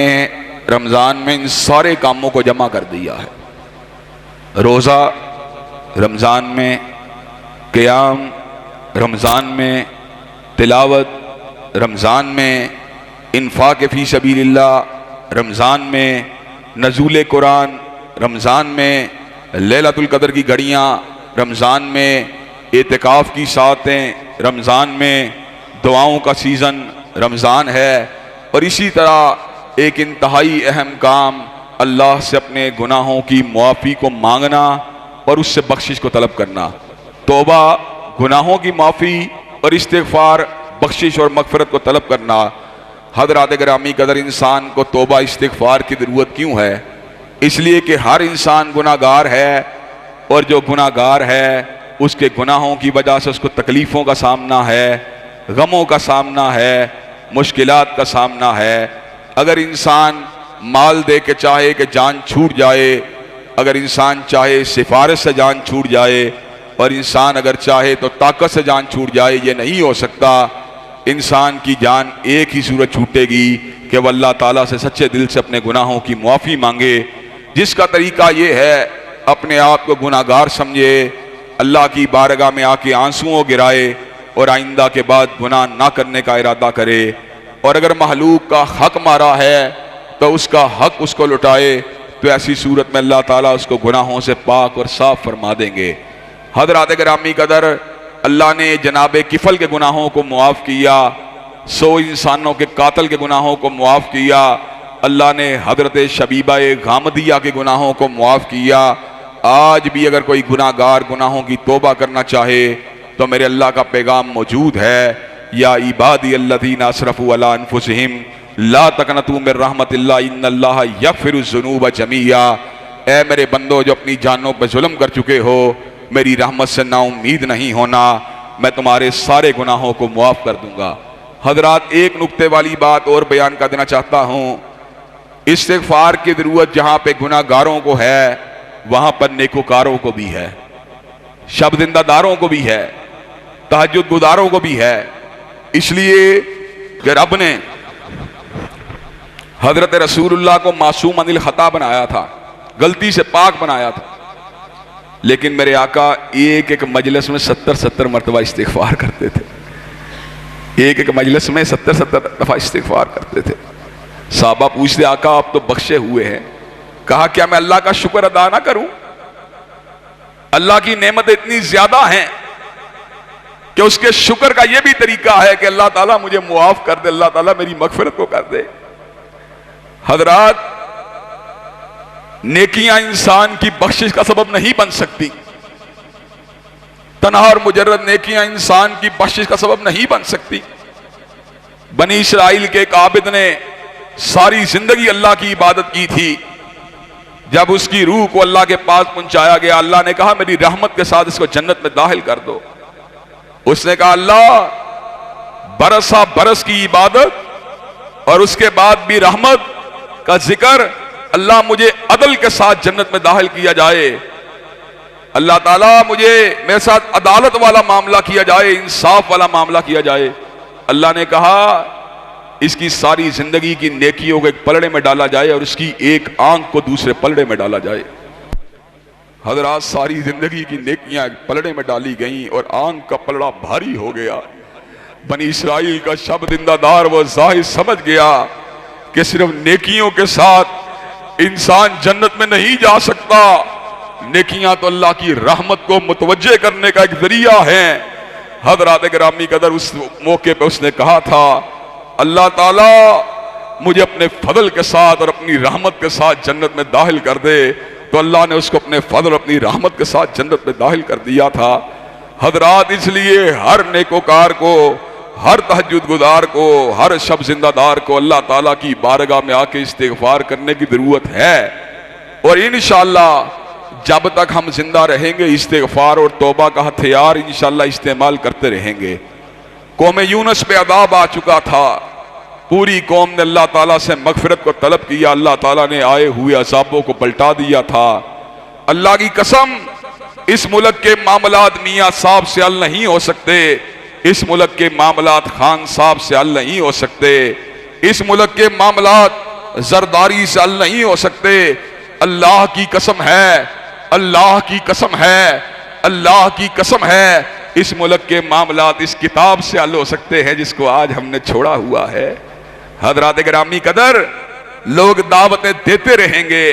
रमज़ान में इन सारे कामों को जमा कर दिया है। रोज़ा रमज़ान में, क़ियाम रमज़ान में, तिलावत रमज़ान में, इन्फ़ाक़ फ़ी सबीलिल्लाह रमज़ान में, नज़ूल कुरान रमज़ान में, लैलतुल क़द्र की घड़ियाँ रमज़ान में, एतिकाफ़ की सातें रमज़ान में, दुआओं का सीज़न रमज़ान है। और इसी तरह एक इंतहाई अहम काम अल्लाह से अपने गुनाहों की मुआफ़ी को मांगना और उससे बख्शिश को तलब करना। तौबा, गुनाहों की माफ़ी और इस्तिग़फ़ार, बख्शिश और मग़फ़िरत को तलब करना। हज़रात गिरामी कदर, इंसान को तौबा इस्तिग़फ़ार की ज़रूरत क्यों है? इसलिए कि हर इंसान गुनाहगार है और जो गुनाहगार है उसके गुनाहों की वजह से उसको तकलीफ़ों का सामना है, गमों का सामना है, मुश्किलात का सामना है। अगर इंसान माल दे के चाहे कि जान छूट जाए, अगर इंसान चाहे सिफारिश से जान छूट जाए, और इंसान अगर चाहे तो ताकत से जान छूट जाए, ये नहीं हो सकता। इंसान की जान एक ही सूरत छूटेगी कि वह अल्लाह ताला से सच्चे दिल से अपने गुनाहों की मुआफ़ी मांगे, जिसका तरीका ये है अपने आप को गुनाहगार समझे, अल्लाह की बारगाह में आके आंसुओं गिराए और आइंदा के बाद गुनाह ना करने का इरादा करे। और अगर महलूक का हक मारा है तो उसका हक उसको लुटाए, तो ऐसी सूरत में अल्लाह ताला उसको गुनाहों से पाक और साफ फरमा देंगे। हज़रात गिरामी कदर, अल्लाह ने जनाब किफल के गुनाहों को मुआफ़ किया, 100 इंसानों के कातल के गुनाहों को मुआफ़ किया। अल्लाह ने हज़रत शबीबा गामदिया के गुनाहों को मुआफ़ किया। आज भी अगर कोई गुनाहगार गुनाहों की तौबा करना चाहे तो मेरे अल्लाह का पैगाम मौजूद है, या इबादी अल्लज़ीना असरफ़ू अला अनफुसिहिम ला तक़नतू मिन रहमतिल्लाह इन्नल्लाह यग़फ़िरुज़्ज़ुनूब जमीआ। ऐ मेरे बंदो जो अपनी जानों पर जुल्म कर चुके हो, मेरी रहमत से नाउम्मीद नहीं होना, मैं तुम्हारे सारे गुनाहों को मुआफ़ कर दूंगा। हज़रात, एक नुक्ते वाली बात और बयान कर देना चाहता हूँ। इस्तिग़फ़ार की ज़रूरत जहाँ पे गुनाहगारों को है, वहाँ पर नेकोकारों को भी है, शब ज़िंदादारों को भी है, तहज्जुद गुज़ारों को भी है। इसलिए कि रब ने हज़रत रसूलुल्लाह को मासूम अनिल ख़ता बनाया था, गलती से पाक बनाया था, लेकिन मेरे आका एक एक मजलिस में 70-70 मरतबा इस्तिग़फ़ार करते थे। एक एक मजलिस में 70-70 दफ़ा इस्तिग़फ़ार करते थे। साहबा पूछते, आका आप तो बख्शे हुए हैं, कहा क्या मैं अल्लाह का शुक्र अदा ना करूं? अल्लाह की नेमत इतनी ज्यादा हैं कि उसके शुक्र का यह भी तरीका है कि अल्लाह ताला मुझे मुआफ कर दे, अल्लाह ताला मेरी मगफिरत को कर दे। हजरात, नेकियां इंसान की बख्शिश का सबब नहीं बन सकती, तन्हा और मुजर्रद नेकियां इंसान की बख्शिश का सबब नहीं बन सकती। बनी इस्राइल के एक आबिद ने सारी जिंदगी अल्लाह की इबादत की थी, जब उसकी रूह को अल्लाह के पास पहुंचाया गया, अल्लाह ने कहा मेरी रहमत के साथ इसको जन्नत में दाखिल कर दो। उसने कहा अल्लाह बरसा बरस की इबादत और उसके बाद भी रहमत का जिक्र, अल्लाह मुझे अदल के साथ जन्नत में दाखिल किया जाए। अल्लाह ताला मुझे मेरे साथ अदालत वाला मामला किया जाए, इंसाफ वाला मामला किया जाए। अल्लाह ने कहा इसकी सारी जिंदगी की नेकियों को एक पलड़े में डाला जाए और उसकी एक आंख को दूसरे पलड़े में डाला जाए। हजरात, सारी जिंदगी की नेकियां एक पलड़े में डाली गईं और आंख का पलड़ा भारी हो गया। बनी इस्राइल का शब जिंदादार वो जाहिर समझ गया कि सिर्फ नेकियों के साथ इंसान जन्नत में नहीं जा सकता। नेकियां तो अल्लाह की रहमत को मुतवज्जे करने का एक जरिया है। हजरात गिरामी कदर, उस मौके पे उसने कहा था अल्लाह ताला मुझे अपने फजल के साथ और अपनी रहमत के साथ जन्नत में दाखिल कर दे। तो अल्लाह ने उसको अपने फजल अपनी रहमत के साथ जन्नत में दाखिल कर दिया था। हजरात, इसलिए हर नेकोकार को, हर तहज्जुद गुजार को, हर शब जिंदादार को अल्लाह ताला की बारगाह में आके इस्तिगफार करने की जरूरत है। और इंशाअल्लाह जब तक हम जिंदा रहेंगे इस्तिगफार और तौबा का हथियार इंशाअल्लाह इस्तेमाल करते रहेंगे। कौम यूनुस पे अदाब आ चुका था, पूरी कौम ने अल्लाह ताला से मगफिरत को तलब किया, अल्लाह ताला ने आए हुए अजाबों को पलटा दिया था। अल्लाह की कसम, इस मुल्क के मामलात मियाँ साहब से हल नहीं हो सकते, इस मुल्क के मामलात खान साहब से हल नहीं हो सकते, इस मुल्क के मामलात जरदारी से हल नहीं हो सकते। अल्लाह की कसम है, अल्लाह की कसम है, अल्लाह की कसम है, इस मुल्क के मामलात इस किताब से हल हो सकते हैं जिसको आज हमने छोड़ा हुआ है। हजरात गिरामी कदर, लोग दावतें देते रहेंगे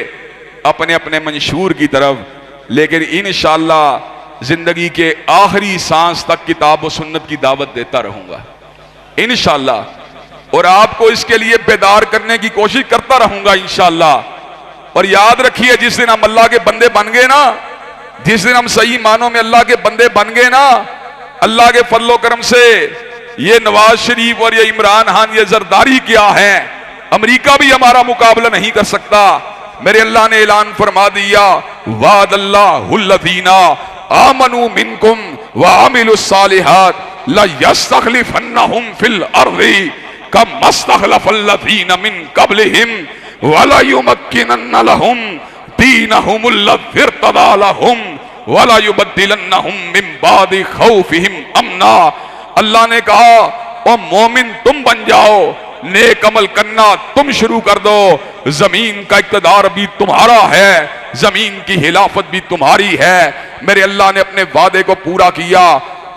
अपने अपने मंशूर की तरफ, लेकिन इंशाअल्लाह जिंदगी के आखिरी सांस तक किताब और सुन्नत की दावत देता रहूंगा इंशाअल्लाह, और आपको इसके लिए बेदार करने की कोशिश करता रहूंगा इंशाअल्लाह। और याद रखिए, जिस दिन हम अल्लाह के बंदे बन गए ना, जिस दिन हम सही मानों में अल्लाह के बंदे बन गए ना, अल्लाह के फजलो करम से ये नवाज शरीफ और ये इमरान खान, ये जरदारी क्या है, अमेरिका भी हमारा मुकाबला नहीं कर सकता। मेरे अल्लाह ने ऐलान फरमा दिया, वादल्लाहुल्लज़ीना आमनू मिनकुम व अमिलुस सालिहात ला यस्तखलिफन्नहुम फिल अर्ज़ि कमस्तखलफल्लज़ीना मिन क़ब्लिहिम वला युमक्किनन्ना लहुम दीनहुमुल्लज़ी इर्तदा लहुम वला युबद्दिलन्नहुम मिन बादि खौफिहिम अमना। अल्लाह ने कहा, ओ मोमिन तुम बन जाओ, नेक अमल करना तुम शुरू कर दो, जमीन का इक़्तिदार भी तुम्हारा है, जमीन की हिलाफत भी तुम्हारी है। मेरे अल्लाह ने अपने वादे को पूरा किया,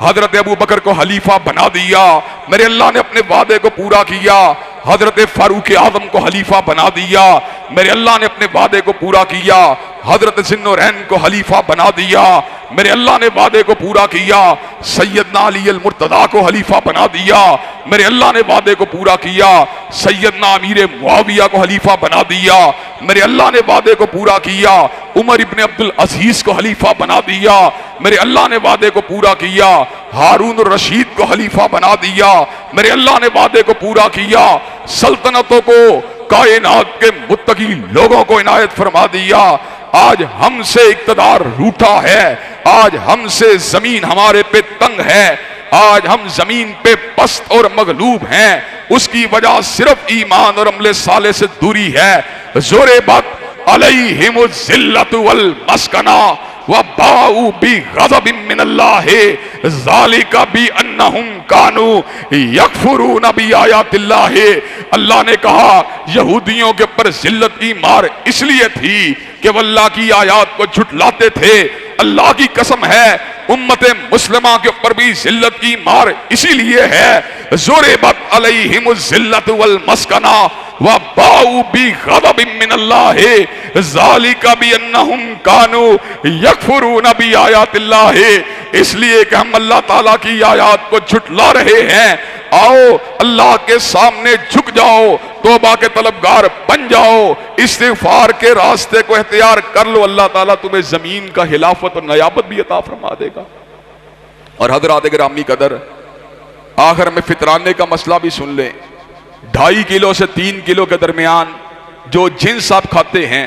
हजरत अबू बकर को खलीफा बना दिया। मेरे अल्लाह ने अपने वादे को पूरा किया, हजरत फारूक आजम को खलीफा बना दिया। मेरे अल्लाह ने अपने वादे को पूरा किया, हजरत ज़िन्नुरैन को खलीफा बना दिया। मेरे अल्लाह ने वादे को पूरा किया, सैयदना अली अल मुर्तदा को खलीफा बना दिया। मेरे अल्लाह ने वादे को पूरा किया, सैयदना अमीर मुआविया को खलीफा बना दिया। मेरे अल्लाह ने वादे को पूरा किया, उमर इब्ने अब्दुल अजीज को खलीफा बना दिया। मेरे अल्लाह ने वादे को पूरा किया, हारून रशीद को खलीफा बना दिया। मेरे अल्लाह ने वादे को पूरा किया, सल्तनतों को कायनात के मुत्तकी लोगों को इनायत फरमा दिया। आज हमसे इक़्तिदार रूठा है, आज हमसे जमीन हमारे पे तंग है, आज हम जमीन पे पस्त और मगलूब हैं। उसकी वजह सिर्फ ईमान और अमले साले से दूरी है। ज़ुरिबत अलैहिमुज़्ज़िल्लतु वल मस्कना व बाऊ बि ग़ज़बिन मिनल्लाहि ज़ालिका बि अन्नहुम कानू यकफुरून बि आयातिल्लाहि। अल्लाह ने कहा, यहूदियों के ऊपर जिल्लत की मार इसलिए थी कि वह अल्लाह की आयात को झुठलाते थे। अल्लाह की कसम है, उम्मत मुस्लिमा के ऊपर भी जिल्लत की मार इसीलिए है। ज़ुरिबत अलैहिमुज़्ज़िल्लतु वल मस्कना व बाऊ बि ग़ज़बिन मिनल्लाहि ज़ालिका बि अन्नहुम कानू यकफुरून बि आयातिल्लाहि। इसलिए कि हम अल्लाह ताला की आयात को झुठला रहे हैं। आओ अल्लाह के सामने झुक जाओ, तौबा के तलबगार बन जाओ, इस्तिग़फ़ार के रास्ते को इख्तियार कर लो। अल्लाह ताला तुम्हें जमीन का हिलाफत और नयाबत भी अता फरमा देगा। और हज़रात गिरामी कदर, आखिर में फितराने का मसला भी सुन लें। 2.5 किलो से 3 किलो के दरमियान जो जिन्स आप खाते हैं,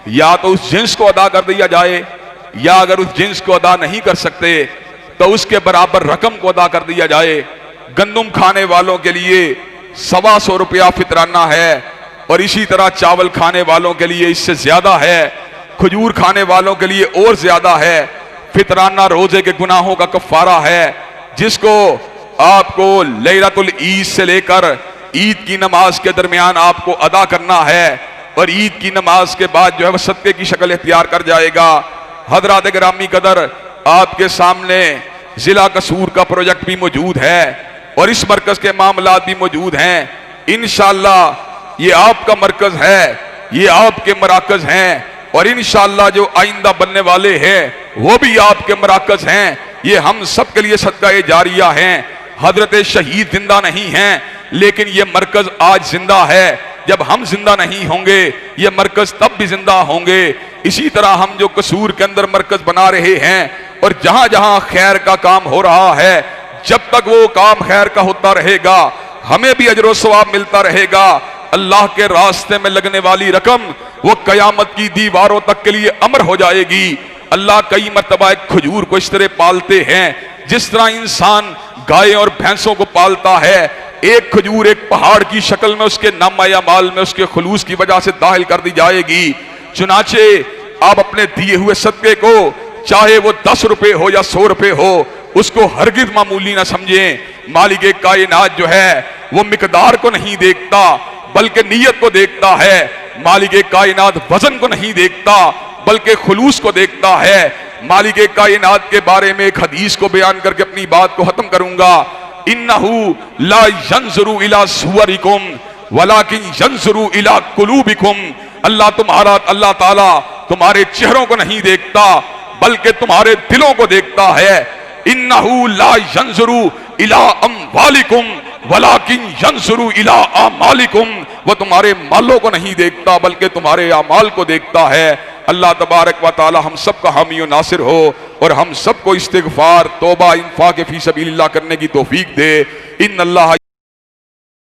या तो उस जिन्स को अदा कर दिया जाए, या अगर उस जिन्स को अदा नहीं कर सकते तो उसके बराबर रकम को अदा कर दिया जाए। गंदुम खाने वालों के लिए 125 रुपया फितराना है, और इसी तरह चावल खाने वालों के लिए इससे ज्यादा है, खजूर खाने वालों के लिए और ज्यादा है। फितराना रोजे के गुनाहों का कफारा है, जिसको आपको लैलतुल ईद से लेकर ईद की नमाज के दरमियान आपको अदा करना है, और ईद की नमाज के बाद जो है वह सदके की शक्ल इख्तियार कर जाएगा। हजरात गिरामी कदर, आपके सामने जिला कसूर का प्रोजेक्ट भी मौजूद है और इस मरकज के मामलात भी मौजूद हैं। इंशाअल्लाह ये आपका मरकज है, ये आपके मराकज हैं, और इंशाअल्लाह जो आइंदा बनने वाले हैं वो भी आपके मराकज हैं। ये हम सब के लिए सदका जारिया हैं। हजरत शहीद जिंदा नहीं हैं, लेकिन ये मरकज आज जिंदा है। जब हम जिंदा नहीं होंगे ये मरकज तब भी जिंदा होंगे। इसी तरह हम जो कसूर के अंदर मरकज बना रहे हैं, और जहां जहां खैर का काम हो रहा है, जब तक वो काम खैर का होता रहेगा हमें भी अजर सवाब मिलता रहेगा। अल्लाह के रास्ते में लगने वाली रकम वो कयामत की दीवारों तक के लिए अमर हो जाएगी। अल्लाह कई मर्तबा एक खजूर को इस तरह पालते हैं जिस तरह इंसान गाय और भैंसों को पालता है। एक खजूर एक पहाड़ की शक्ल में उसके नामा या माल में उसके खुलूस की वजह से दाखिल कर दी जाएगी। चुनाचे आप अपने दिए हुए सदके को, चाहे वो 10 रुपए हो या 100 रुपए हो, उसको हरगिज मामूली ना समझें। मालिक कायनात जो है वो मिकदार को नहीं देखता बल्कि नीयत को देखता है। मालिक कायनात वजन को नहीं देखता बल्कि खुलूस को देखता है। मालिक कायनात के बारे में एक हदीस को बयान करके अपनी बात को खत्म करूंगा। इन्नहु ला यंजुरु इला सुवरिकुम वलाकिन यंजुरु इला कुलूबिकुम। अल्लाह ताला तुम्हारे चेहरों को नहीं देखता बल्कि तुम्हारे दिलों को देखता है। इन्नहु ला यंजुरु इला अमवालिकुम वलाकिन यंजुरु इला आमालिकुम। वह तुम्हारे मालों को नहीं देखता बल्कि तुम्हारे आमाल को देखता है। अल्लाह तबारक व ताला हम सब का हामी और नासिर हो, और हम सबको इस्तिगफार, तौबा, इंफाक फी सबीलिल्लाह करने की तौफीक दे। इन्नल्लाह